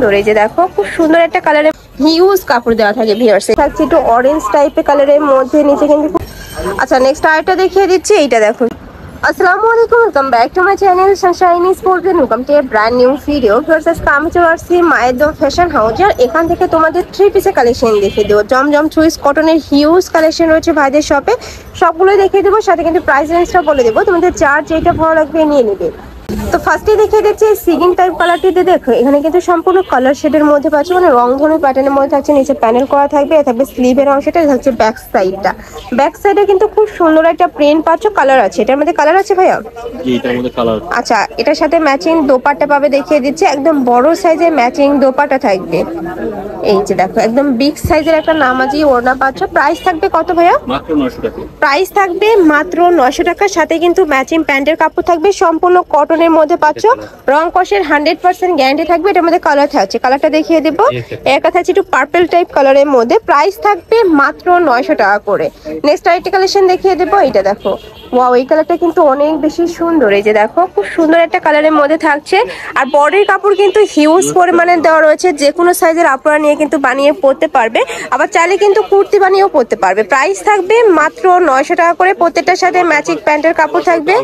সুন্দর। এই যে দেখো খুব সুন্দর একটা কালারের হিউজ কাপড় দেওয়া থাকে ভিউয়ার্স। থাকছে একটু অরেঞ্জ টাইপের কালারের মধ্যে, নিচে কিন্তু আচ্ছা নেক্সট আরেকটা দেখিয়ে দিচ্ছি। এইটা দেখো। আসসালামু আলাইকুম, welcome back to my channel Sunshine Sports and welcome to a brand new video. Viewers আমি চলে আসছি মায়ের ফ্যাশন হাউস, আর এখান থেকে তোমাদের 3 পিসের কালেকশন দেখিয়ে দেবো। জমজম চুইস কটনের হিউজ কালেকশন রয়েছে ভাইদের শপে, সবগুলোই দেখিয়ে দেবো, সাথে কিন্তু প্রাইস রেঞ্জটা বলে দেবো। তোমাদের যার যেটা ভালো লাগবে নিয়ে নেবে। তো ফার্স্টে দেখিয়ে দিচ্ছি সিগিং টাইপ কালারটিতে। দেখো এখানে কিন্তু সম্পূর্ণ কালার শেডের মধ্যে পাচ্ছ, মানে রং ধরনের প্যাটার্নের মধ্যে থাকছে। নিচে প্যানেল করা থাকবে, এটা থাকবে স্লিভের অংশটা, এটা হচ্ছে ব্যাক সাইডটা। ব্যাক সাইডে কিন্তু খুব সুন্দর একটা প্রিন্ট পাচ্ছ, কালার আছে। এটার মধ্যে কালার আছে ভাইয়া? জি, এটার মধ্যে কালার। আচ্ছা, এটার সাথে ম্যাচিং দোপাট্টা পাবে, দেখিয়ে দিচ্ছি। একদম বড় সাইজের ম্যাচিং দোপাট্টা থাকবে। এই যে দেখো একদম বিগ সাইজের একটা নামাজি ওড়না পাচ্ছ। প্রাইস থাকবে কত ভাইয়া? মাত্র 900 টাকা। প্রাইস থাকবে মাত্র 900 টাকার সাথে কিন্তু ম্যাচিং প্যান্টের কাপড় থাকবে, সম্পূর্ণ কটনের মধ্যে পাচ্ছ। রং কষের 100% গ্যারান্টি থাকবে। এটার মধ্যে কালার থাকছে, কালারটা দেখিয়ে দেবো। একটা থাকছে একটু পার্পল টাইপ কালারের মধ্যে, প্রাইস থাকবে মাত্র 900 টাকা করে। নেক্সট আরেকটা কালেকশন দেখিয়ে দেবো। এইটা দেখো, ওয়াও এই কালারটা কিন্তু অনেক বেশি সুন্দর। এই যে দেখো খুব সুন্দর একটা কালারের মধ্যে থাকছে, আর বডির কাপড় কিন্তু হিউজ পরিমাণে দেওয়া রয়েছে। যে কোনো সাইজের আপনারা নিয়ে কিন্তু বানিয়ে পরতে পারবে, আবার চাইলে কিন্তু কুর্তি বানিয়েও পরতে পারবে। প্রাইস থাকবে মাত্র 900 টাকা করে। প্রত্যেকটার সাথে ম্যাচিং প্যান্টের কাপড় থাকবে।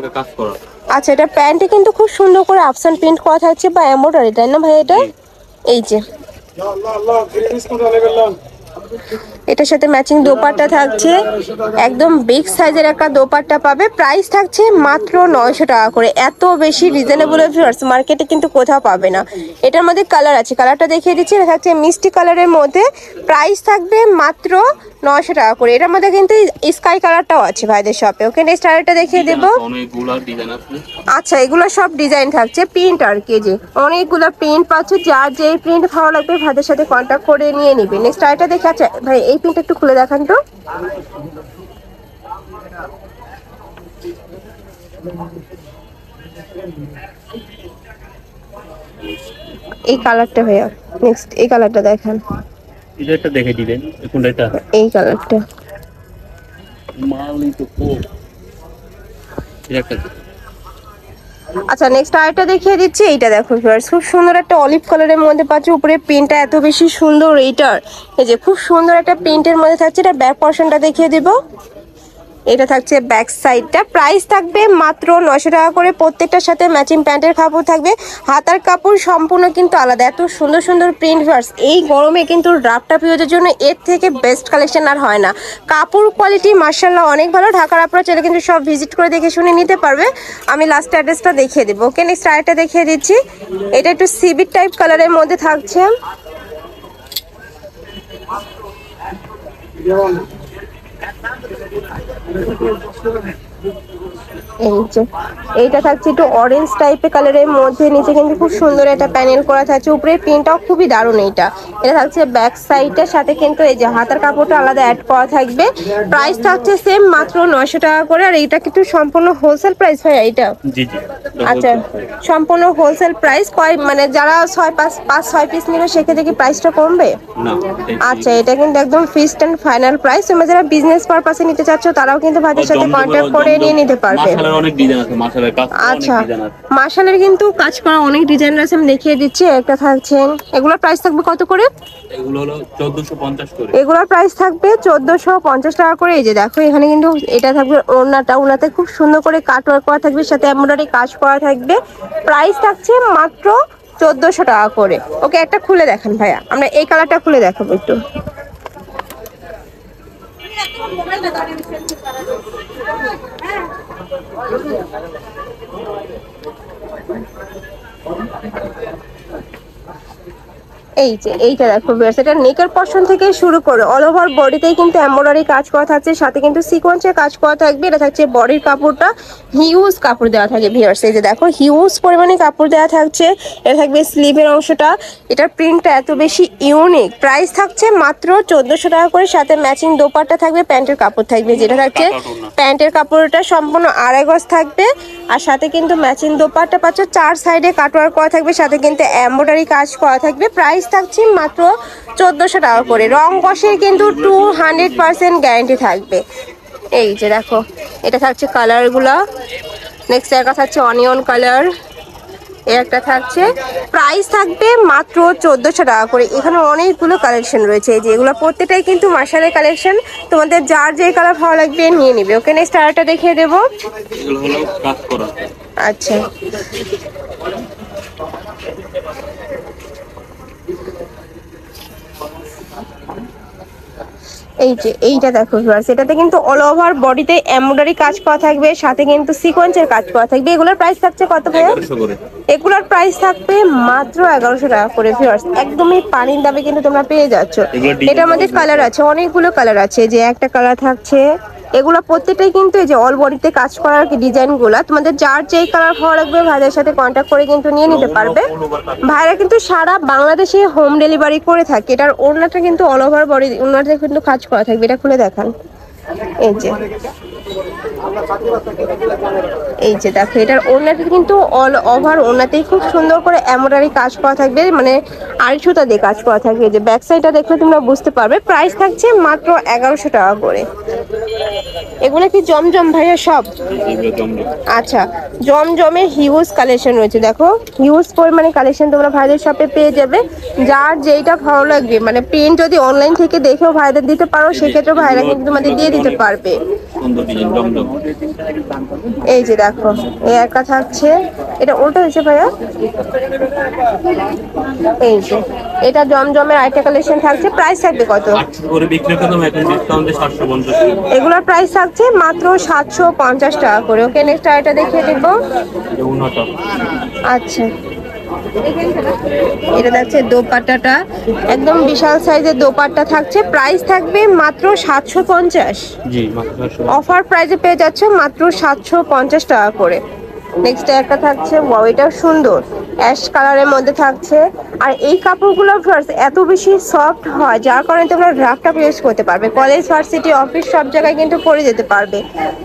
আচ্ছা, এটা প্যান্টে কিন্তু খুব সুন্দর করে আফসান প্রিন্ট করা থাকছে বা এমব্রয়ডারি, তাই না ভাই? এটা এই যে এটার সাথে ম্যাচিং দোপাট্টা থাকছে, একদম বিগ সাইজের একটা দোপাট্টা পাবে। প্রাইস থাকছে মাত্র 900 টাকা করে। এত বেশি রিজনেবল ভিউয়ার্স মার্কেটে কিন্তু কোথাও পাবে না। এটার মধ্যে কালার আছে, কালারটা দেখিয়ে দিচ্ছি। এটা থাকছে মিষ্টি কালারের মধ্যে, প্রাইস থাকবে মাত্র 900 টাকা করে। এটার মধ্যে কিন্তু স্কাই কালারটাও আছে ভাইদের শপে। ওকে, নেক্সট আরেকটা দেখিয়ে দেবো। আচ্ছা, এগুলো সব ডিজাইন থাকছে, প্রিন্ট আর কি, যে অনেকগুলো প্রিন্ট পাচ্ছ। যার যে প্রিন্ট ভালো লাগবে ভাইদের সাথে কন্ট্যাক্ট করে নিয়ে নিবে। নেক্সট আরেকটা দেখে। আচ্ছা ভাই, এই প্রিন্ট একটু খুলে দেখান তো। এই কালারটা ভাইয়া, নেক্সট এই কালারটা দেখান। এটা দেখে দিবেন কোনটা? এটা এই কালারটা মালই তো খুব একটা। আচ্ছা, নেক্সট আরেকটা দেখিয়ে দিচ্ছি। এইটা দেখো ভিউয়ার্স, খুব সুন্দর একটা অলিভ কালারের মধ্যে পাচ্ছ। উপরে প্রিন্টটা এত বেশি সুন্দর। এইটার এই যে খুব সুন্দর একটা প্রিন্টের মধ্যে থাকছে। এটা ব্যাক পোরশনটা দেখিয়ে দিব। এটা থাকছে ব্যাক সাইডটা। প্রাইস থাকবে মাত্র 900 টাকা করে। প্রত্যেকটার সাথে ম্যাচিং প্যান্টের কাপড় থাকবে। হাতার কাপড় সম্পূর্ণ কিন্তু আলাদা। এত সুন্দর সুন্দর প্রিন্ট ভার্স এই গরমে কিন্তু ড্রাফটা পিওজের জন্য এর থেকে বেস্ট কালেকশন আর হয় না। কাপড় কোয়ালিটি মার্শাল্লাহ অনেক ভালো। ঢাকার আপনারা চাইলে কিন্তু সব ভিজিট করে দেখে শুনে নিতে পারবে। আমি লাস্ট অ্যাড্রেসটা দেখিয়ে দেবো। ওকে, নেক্সট আরেকটা দেখিয়ে দিচ্ছি। এটা একটু সিভিট টাইপ কালারের মধ্যে থাকছে। এই যে এইটা থাকছে একটু অরেঞ্জ টাইপের কালারের মধ্যে, নিচে কিন্তু খুব সুন্দর একটা প্যানেল করা থাকছে। উপরে প্রিন্টটাও খুবই দারুণ। এটা থাকছে ব্যাক সাইডটার সাথে কিন্তু এই যে হাতার কাপড়টা আলাদা অ্যাড করা থাকবে। প্রাইস থাকছে সেম মাত্র 900 টাকা করে। আর এইটা কিন্তু সম্পূর্ণ হোলসেল প্রাইস হয় এটা। জি জি, আচ্ছা, সম্পূর্ণ হোলসেল প্রাইস। মানে যারা 5-6 পিস নিবে সেক্ষেত্রে কি প্রাইসটা কমবে না? আচ্ছা, এটা কিন্তু একদম ফিক্সড এন্ড ফাইনাল প্রাইস। তোমরা যারা বিজনেস পারপাসে নিতে চাচ্ছ তারাও কিন্তু ভাইদের সাথে কন্ট্যাক্ট করে নিয়ে নিতে পারবে। অনেক ডিজাইন আছে মাশাআল্লাহ, কাজ করা অনেক ডিজাইন আছে। মাশাআল্লাহ কিন্তু কাজ করা অনেক ডিজাইন আছে, আমি দেখিয়ে দিচ্ছি। একটা থাকছে, এগুলোর প্রাইস থাকবে কত করে? এগুলো হলো 1450 করে। এগুলোর প্রাইস থাকবে 1450 টাকা করে। এই যে দেখো এখানে কিন্তু এটা থাকবে ওড়নাটা, ওড়নাতে খুব সুন্দর করে কাট ওয়ার্ক করা থাকবে, সাথে এমব্রয়ডারি কাজ করা থাকবে। প্রাইস থাকছে মাত্র 1400 টাকা করে। ওকে, একটা খুলে দেখেন ভাইয়া, আমরা এই কালারটা খুলে দেখাবো একটু। এই যে এইটা দেখো ভিউয়ার্স, এটা নেকের পশন থেকে শুরু করে অল ওভার বডিতেই কিন্তু এমব্রয়ডারি কাজ করা থাকছে, সাথে কিন্তু সিকোয়েন্সের কাজ করা থাকবে। এটা থাকছে বডির কাপড়টা, হিউজ কাপড় দেওয়া থাকে ভিউয়ার্স। এই যে দেখো হিউজ পরিমাণে কাপড় দেওয়া থাকছে। এটা থাকবে স্লিভের অংশটা। এটার প্রিন্টটা এত বেশি ইউনিক। প্রাইস থাকছে মাত্র 1400 টাকা করে, সাথে ম্যাচিং দোপাট্টা থাকবে, প্যান্টের কাপড় থাকবে। যেটা থাকছে প্যান্টের কাপড়টা সম্পূর্ণ আড়াই গজ থাকবে, আর সাথে কিন্তু ম্যাচিং দোপাট্টা পাচ্ছ। 4 সাইডে কাটওয়ার্ক করা থাকবে, সাথে কিন্তু এমব্রয়ডারি কাজ করা থাকবে। প্রাইস থাকছে মাত্র 1400 টাকা করে। রং কষের কিন্তু 200% গ্যারান্টি থাকবে। এই যে দেখো এটা থাকছে কালারগুলা। নেক্সট একটা থাকছে অনিয়ন কালার, এই একটা থাকছে, প্রাইস থাকবে মাত্র 1400 টাকা করে। এখানে অনেকগুলো কালেকশন রয়েছে, এই যে এগুলো প্রত্যেকটাই কিন্তু মার্শালের কালেকশন। তোমাদের যার যে কালার ভালো লাগবে নিয়ে নিবে। ওকে, নেক্সট আরেকটা দেখিয়ে দেবো। এগুলো হলো কাজ করা। আচ্ছা, এই যে এইটা দেখো ভিউয়ার্স, এটাতে কিন্তু অল ওভার বডিতে এমব্রয়ডারি কাজ করা থাকবে, সাথে কিন্তু সিকোয়েন্সের কাজ করা থাকবে। এগুলোর প্রাইস থাকছে কত ভাইয়া? 1100 করে। এগুলোর প্রাইস থাকবে মাত্র 1100 টাকা করে ভিউয়ার্স। একদমই পানির দামে কিন্তু তোমরা পেয়ে যাচ্ছ। এটার মধ্যে কালার আছে, অনেকগুলো কালার আছে। যে একটা কালার থাকছে, এগুলো প্রত্যেকটাই কিন্তু এই যে অল বডিতে কাজ করার ডিজাইনগুলো। তোমাদের যার যেই কালার ভালো লাগবে ভাইদের সাথে কন্ট্যাক্ট করে কিন্তু নিয়ে নিতে পারবে। ভাইরা কিন্তু সারা বাংলাদেশে হোম ডেলিভারি করে থাকে। এটার ওড়নাটা কিন্তু অল ওভার বডি, ওড়নাতে কিন্তু কাজ করা থাকবে। এটা খুলে দেখান। এই যে এই যে দেখো, এটার ওড়নাতে কিন্তু অল ওভার ওড়নাতেই খুব সুন্দর করে এমব্রয়ডারি কাজ করা থাকবে, মানে আড়ি সুতা দিয়ে কাজ করা থাকবে। যে ব্যাক সাইডটা দেখলে তোমরা বুঝতে পারবে। প্রাইস থাকছে মাত্র 1100 টাকা করে। এগুলো কি জমজম ভাইয়া সব? এগুলো জমজম। আচ্ছা, জমজমের হিউজ কালেকশন রয়েছে। দেখো হিউজ পরিমাণে কালেকশন তোমরা ভাইদের শপে পেয়ে যাবে। যার যেইটা ভালো লাগবে, মানে প্রিন্ট যদি অনলাইন থেকে দেখেও ভাইদের দিতে পারো, সেক্ষেত্রে ভাইরা কিন্তু তোমাদের দিয়ে দিতে পারবে। সুন্দর ডিজাইন জমজম। এই যে দেখো, এই একটা থাকছে, এটা ওটা হচ্ছে ভাইয়া। এই যে এটা জমজমের আরেকটা কালেকশন থাকছে। প্রাইস থাকবে কত? 800 করে বিক্রি করতাম, এখন ডিসকাউন্টে 750। এগুলোর প্রাইস থাকছে মাত্র 750 টাকা করে। ওকে, নেক্সট আরেকটা দেখিয়ে দেবো। এটা উন্নত। আচ্ছা, এটা থাকছে দোপাট্টাটা, একদম বিশাল সাইজের দোপাট্টা থাকছে। প্রাইস থাকবে মাত্র 750। জি, মাত্র 750। অফার প্রাইসে পেয়ে যাচ্ছে মাত্র 750 টাকা করে। নেক্সট একটা থাকছে, ওয়াও, এটা সুন্দর অ্যাশ কালারের মধ্যে থাকছে। আর এই কাপড়গুলো ফার্স্ট এত বেশি সফট হয়, যার কারণে তোমরা ড্রাফটটা ইউজ করতে পারবে। কলেজ, ভার্সিটি, অফিস সব জায়গায় কিন্তু পরে যেতে পারবে।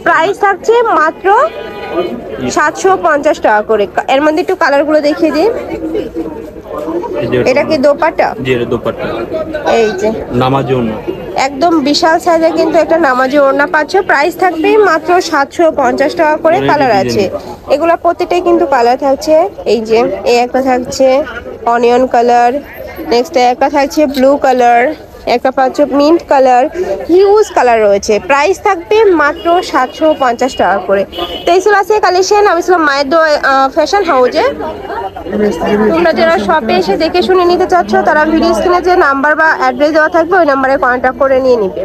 প্রাইস থাকছে মাত্র 750 টাকা করে। এর মধ্যে একটু কালারগুলো দেখিয়ে দিই। এটা কি দোপাট্টা? জি, এটা দোপাট্টা। এই যে নামাজি ওড়না। একদম বিশাল সাইজের কিন্তু একটা নামাজি ওড়না পাচ্ছ। প্রাইস থাকবে মাত্র 750 টাকা করে। কালার আছে, এগুলো প্রত্যেকটাই কিন্তু কালার থাকছে। এই যে এই একটা থাকছে অনিয়ন কালার, নেক্সট একটা থাকছে ব্লু কালার, একটা পাচ্ছ মিন্ট কালার, হিউজ কালার রয়েছে। প্রাইস থাকবে মাত্র 750 টাকা করে। তো এই ছিল আছে কালেকশন। আমি ছিলাম মায়ের ফ্যাশন হাউজে। তোমরা যারা শপে এসে দেখে শুনে নিতে চাচ্ছ, তারা ভিডিও স্ক্রিনে যে নাম্বার বা অ্যাড্রেস দেওয়া থাকবে ওই নাম্বারে কন্ট্যাক্ট করে নিয়ে নিবে।